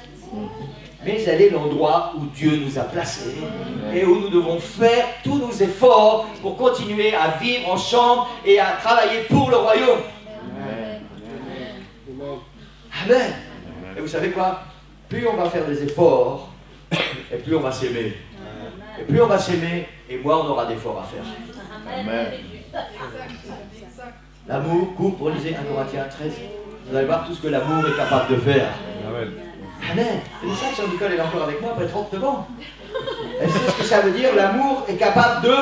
Mais elle est l'endroit où Dieu nous a placés et où nous devons faire tous nos efforts pour continuer à vivre ensemble et à travailler pour le royaume. Amen. Et vous savez quoi? Plus on va faire des efforts, et plus on va s'aimer. Et plus on va s'aimer, et moins on aura d'efforts à faire. Amen. L'amour couvre, lisez 1 Corinthiens 13. Vous allez voir tout ce que l'amour est capable de faire. Amen. Amen. C'est pour ça que Sœur Nicole est encore avec moi après 39 ans. Elle sait ce que ça veut dire, l'amour est capable de...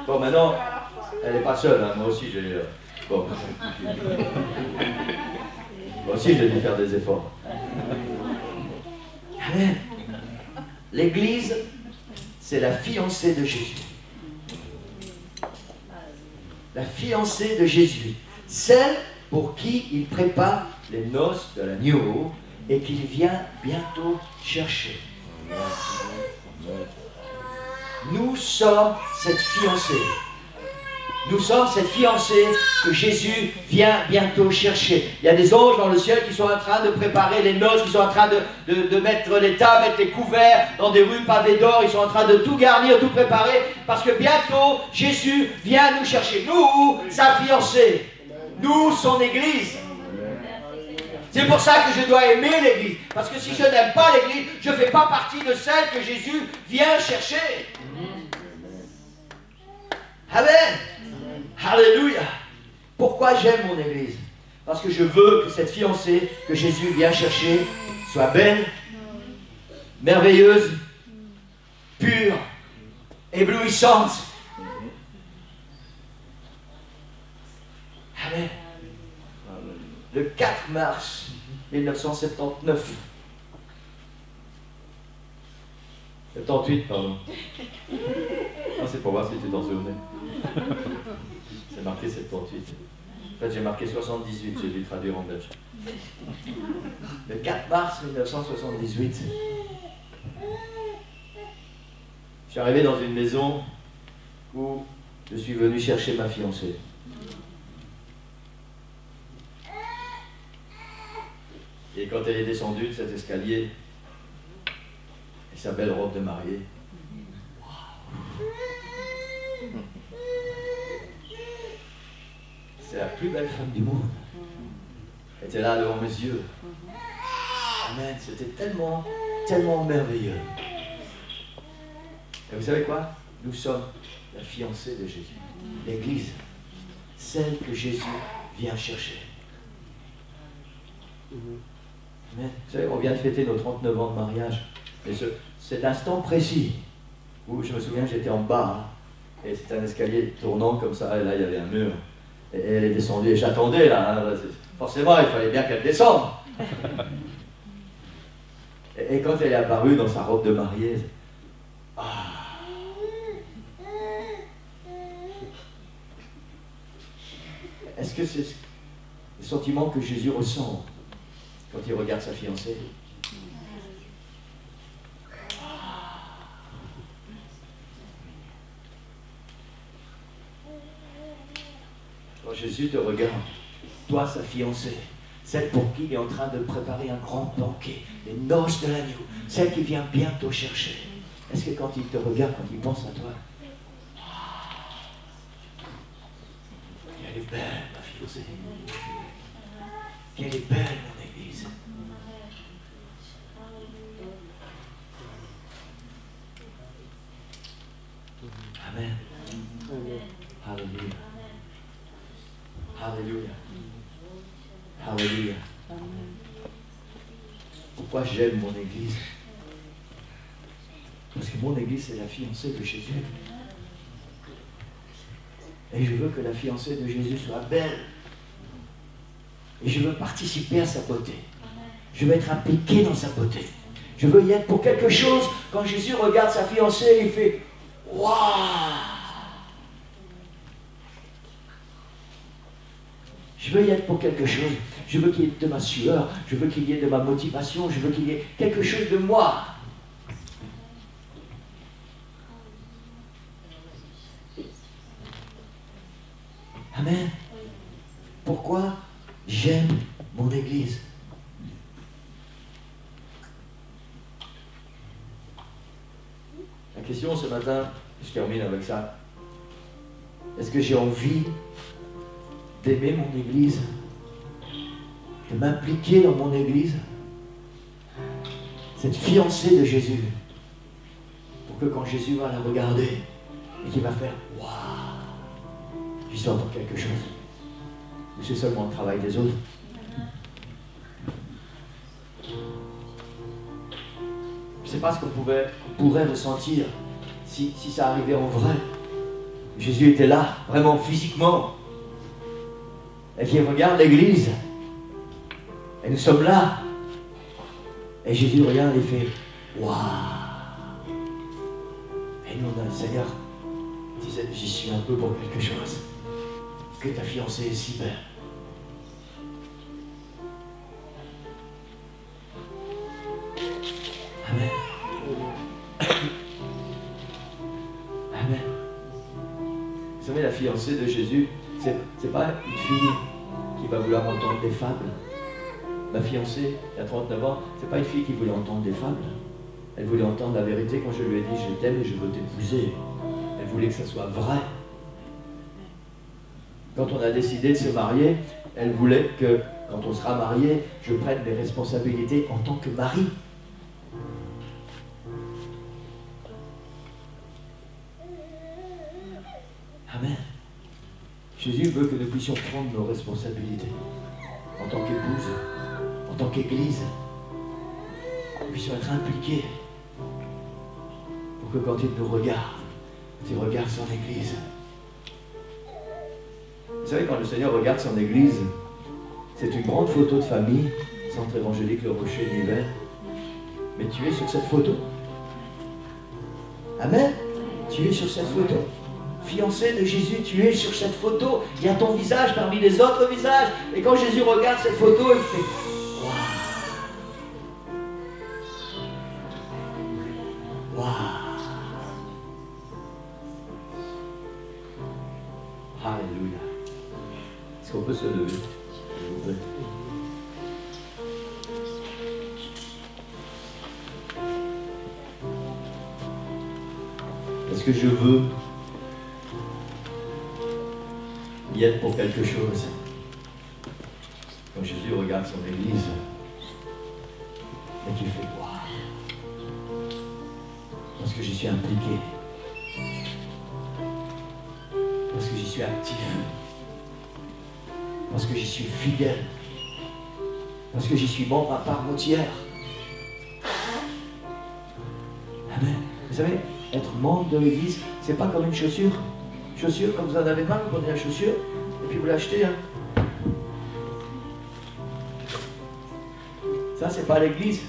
Bon, maintenant, elle n'est pas seule, hein. Moi aussi j'ai... Bon. Moi aussi j'ai dû faire des efforts. Amen. L'Église, c'est la fiancée de Jésus. La fiancée de Jésus. Celle pour qui il prépare les noces de l'agneau et qu'il vient bientôt chercher. Nous sommes cette fiancée. Nous sommes cette fiancée que Jésus vient bientôt chercher. Il y a des anges dans le ciel qui sont en train de préparer les noces, qui sont en train de mettre les tables, mettre les couverts dans des rues pavées d'or. Ils sont en train de tout garnir, tout préparer, parce que bientôt Jésus vient nous chercher. Nous, sa fiancée. Nous, son Église. C'est pour ça que je dois aimer l'Église. Parce que si je n'aime pas l'Église, je ne fais pas partie de celle que Jésus vient chercher. Amen. Alléluia. Pourquoi j'aime mon Église? Parce que je veux que cette fiancée que Jésus vient chercher soit belle, merveilleuse, pure, éblouissante. Amen. Le 4 mars 1979. 78, pardon. Non, c'est pour voir si tu t'en souvenais. C'est marqué 78. En fait, j'ai marqué 78, j'ai dû traduire en belge. Le 4 mars 1978, je suis arrivé dans une maison où je suis venu chercher ma fiancée. Et quand elle est descendue de cet escalier, et sa belle robe de mariée, c'est la plus belle femme du monde. Elle était là devant mes yeux. Amen. C'était tellement, tellement merveilleux. Et vous savez quoi? Nous sommes la fiancée de Jésus. L'Église, celle que Jésus vient chercher. Amen. Vous savez, on vient de fêter nos 39 ans de mariage. Et cet instant précis, où je me souviens, j'étais en bas, hein, et c'était un escalier tournant comme ça, et là il y avait un mur. Et elle est descendue, et j'attendais là, hein, forcément il fallait bien qu'elle descende. Et quand elle est apparue dans sa robe de mariée, est-ce que c'est le sentiment que Jésus ressent quand il regarde sa fiancée? Quand Jésus te regarde, toi sa fiancée, celle pour qui il est en train de préparer un grand banquet, les noces de l'agneau, celle qui vient bientôt chercher, est-ce que quand il te regarde, quand il pense à toi, elle est belle ma fiancée, qu'elle est belle mon Église. Amen. Alléluia. Alléluia. Alléluia. Pourquoi j'aime mon Église? Parce que mon Église, c'est la fiancée de Jésus. Et je veux que la fiancée de Jésus soit belle. Et je veux participer à sa beauté. Je veux être impliqué dans sa beauté. Je veux y être pour quelque chose. Quand Jésus regarde sa fiancée, il fait « Waouh !» Je veux y être pour quelque chose. Je veux qu'il y ait de ma sueur. Je veux qu'il y ait de ma motivation. Je veux qu'il y ait quelque chose de moi. Amen. Pourquoi j'aime mon Église? La question ce matin, je termine avec ça. Est-ce que j'ai envie d'aimer mon Église, de m'impliquer dans mon Église, cette fiancée de Jésus, pour que quand Jésus va la regarder et qu'il va faire « Waouh !» j'y sois pour quelque chose. Ou c'est seulement le travail des autres? Je ne sais pas ce qu'on pourrait ressentir si ça arrivait en vrai. Jésus était là, vraiment physiquement. Et qui regarde l'église. Et nous sommes là. Et Jésus regarde et fait waouh. Et nous on a le Seigneur disait j'y suis un peu pour quelque chose. Que ta fiancée est si belle. Amen. Amen. Vous savez, la fiancée de Jésus, c'est pas une fille qui va vouloir entendre des fables. Ma fiancée, il y a 39 ans, c'est pas une fille qui voulait entendre des fables. Elle voulait entendre la vérité quand je lui ai dit je t'aime et je veux t'épouser. Elle voulait que ça soit vrai. Quand on a décidé de se marier, elle voulait que, quand on sera marié, je prenne mes responsabilités en tant que mari. Amen. Jésus veut que nous puissions prendre nos responsabilités en tant qu'épouse, en tant qu'Église. Nous puissions être impliqués pour que quand il nous regarde, il regarde son Église. Vous savez, quand le Seigneur regarde son Église, c'est une grande photo de famille, Centre évangélique Le Rocher d'Hiver. Mais tu es sur cette photo. Amen. Tu es sur cette photo. Fiancé de Jésus, tu es sur cette photo. Il y a ton visage parmi les autres visages. Et quand Jésus regarde cette photo, il fait waouh. Waouh. Alléluia. Est-ce qu'on peut se lever, s'il vous plaît? Est-ce que je veux y être pour quelque chose? Quand Jésus regarde son Église et qu'il fait waouh, parce que j'y suis impliqué, parce que j'y suis actif, parce que j'y suis fidèle, parce que j'y suis membre à part entière. Amen. Vous savez, être membre de l'Église, c'est pas comme une chaussure. Chaussure, quand vous en avez pas, vous prenez la chaussure et puis vous l'achetez. Hein. Ça, c'est pas l'église.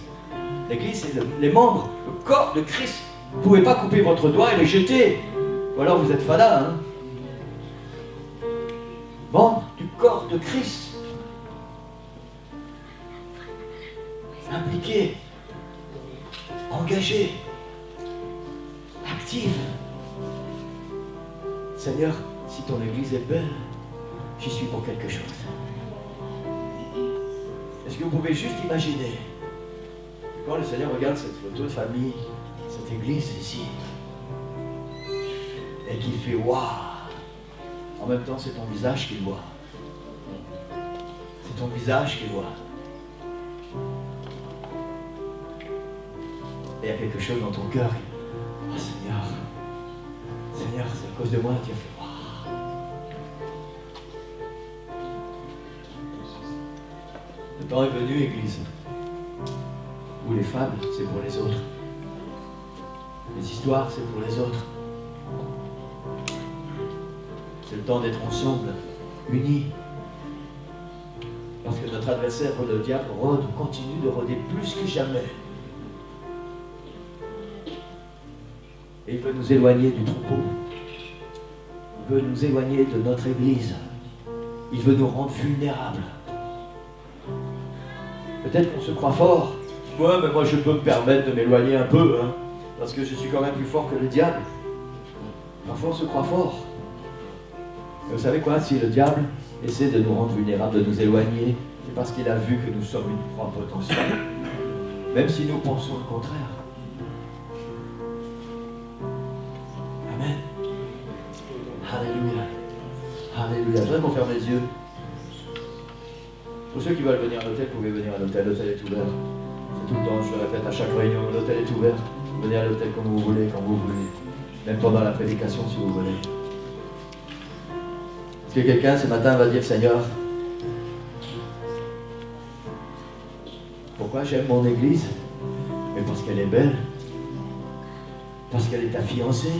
L'église, c'est les membres, le corps de Christ. Vous ne pouvez pas couper votre doigt et le jeter. Ou alors vous êtes fada, hein. Membres du corps de Christ. Impliqués. Engagés. Actifs. Seigneur, si ton église est belle, j'y suis pour quelque chose. Est-ce que vous pouvez juste imaginer quand le Seigneur regarde cette photo de famille, cette église ici, et qu'il fait waouh, en même temps c'est ton visage qu'il voit. C'est ton visage qu'il voit. Et il y a quelque chose dans ton cœur. Oh Seigneur, Seigneur, c'est à cause de moi que tu as fait waouh. Le temps est venu, Église, où les fables, c'est pour les autres. Les histoires, c'est pour les autres. C'est le temps d'être ensemble, unis. Parce que notre adversaire, le diable, rôde, continue de rôder plus que jamais. Et il veut nous éloigner du troupeau. Il veut nous éloigner de notre église. Il veut nous rendre vulnérables. Peut-être qu'on se croit fort. Ouais, mais moi je peux me permettre de m'éloigner un peu, hein, parce que je suis quand même plus fort que le diable. Parfois on se croit fort. Et vous savez quoi, si le diable essaie de nous rendre vulnérables, de nous éloigner, c'est parce qu'il a vu que nous sommes une proie potentielle. Même si nous pensons le contraire. Amen. Alléluia. Alléluia. Je voudrais qu'on ferme les yeux. Pour ceux qui veulent venir à l'hôtel, vous pouvez venir à l'hôtel. L'hôtel est ouvert. C'est tout le temps, je le répète à chaque réunion. L'hôtel est ouvert. Venez à l'hôtel comme vous voulez, quand vous voulez. Même pendant la prédication, si vous voulez. Est-ce que quelqu'un ce matin va dire, Seigneur, pourquoi j'aime mon église? Mais parce qu'elle est belle. Parce qu'elle est ta fiancée.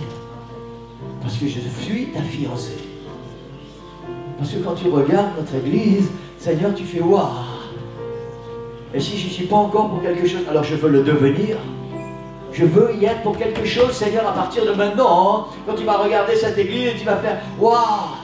Parce que je suis ta fiancée. Parce que quand tu regardes notre église, Seigneur, tu fais waouh. Et si je ne suis pas encore pour quelque chose, alors je veux le devenir. Je veux y être pour quelque chose, Seigneur, à partir de maintenant. Quand tu vas regarder cette église, tu vas faire waouh.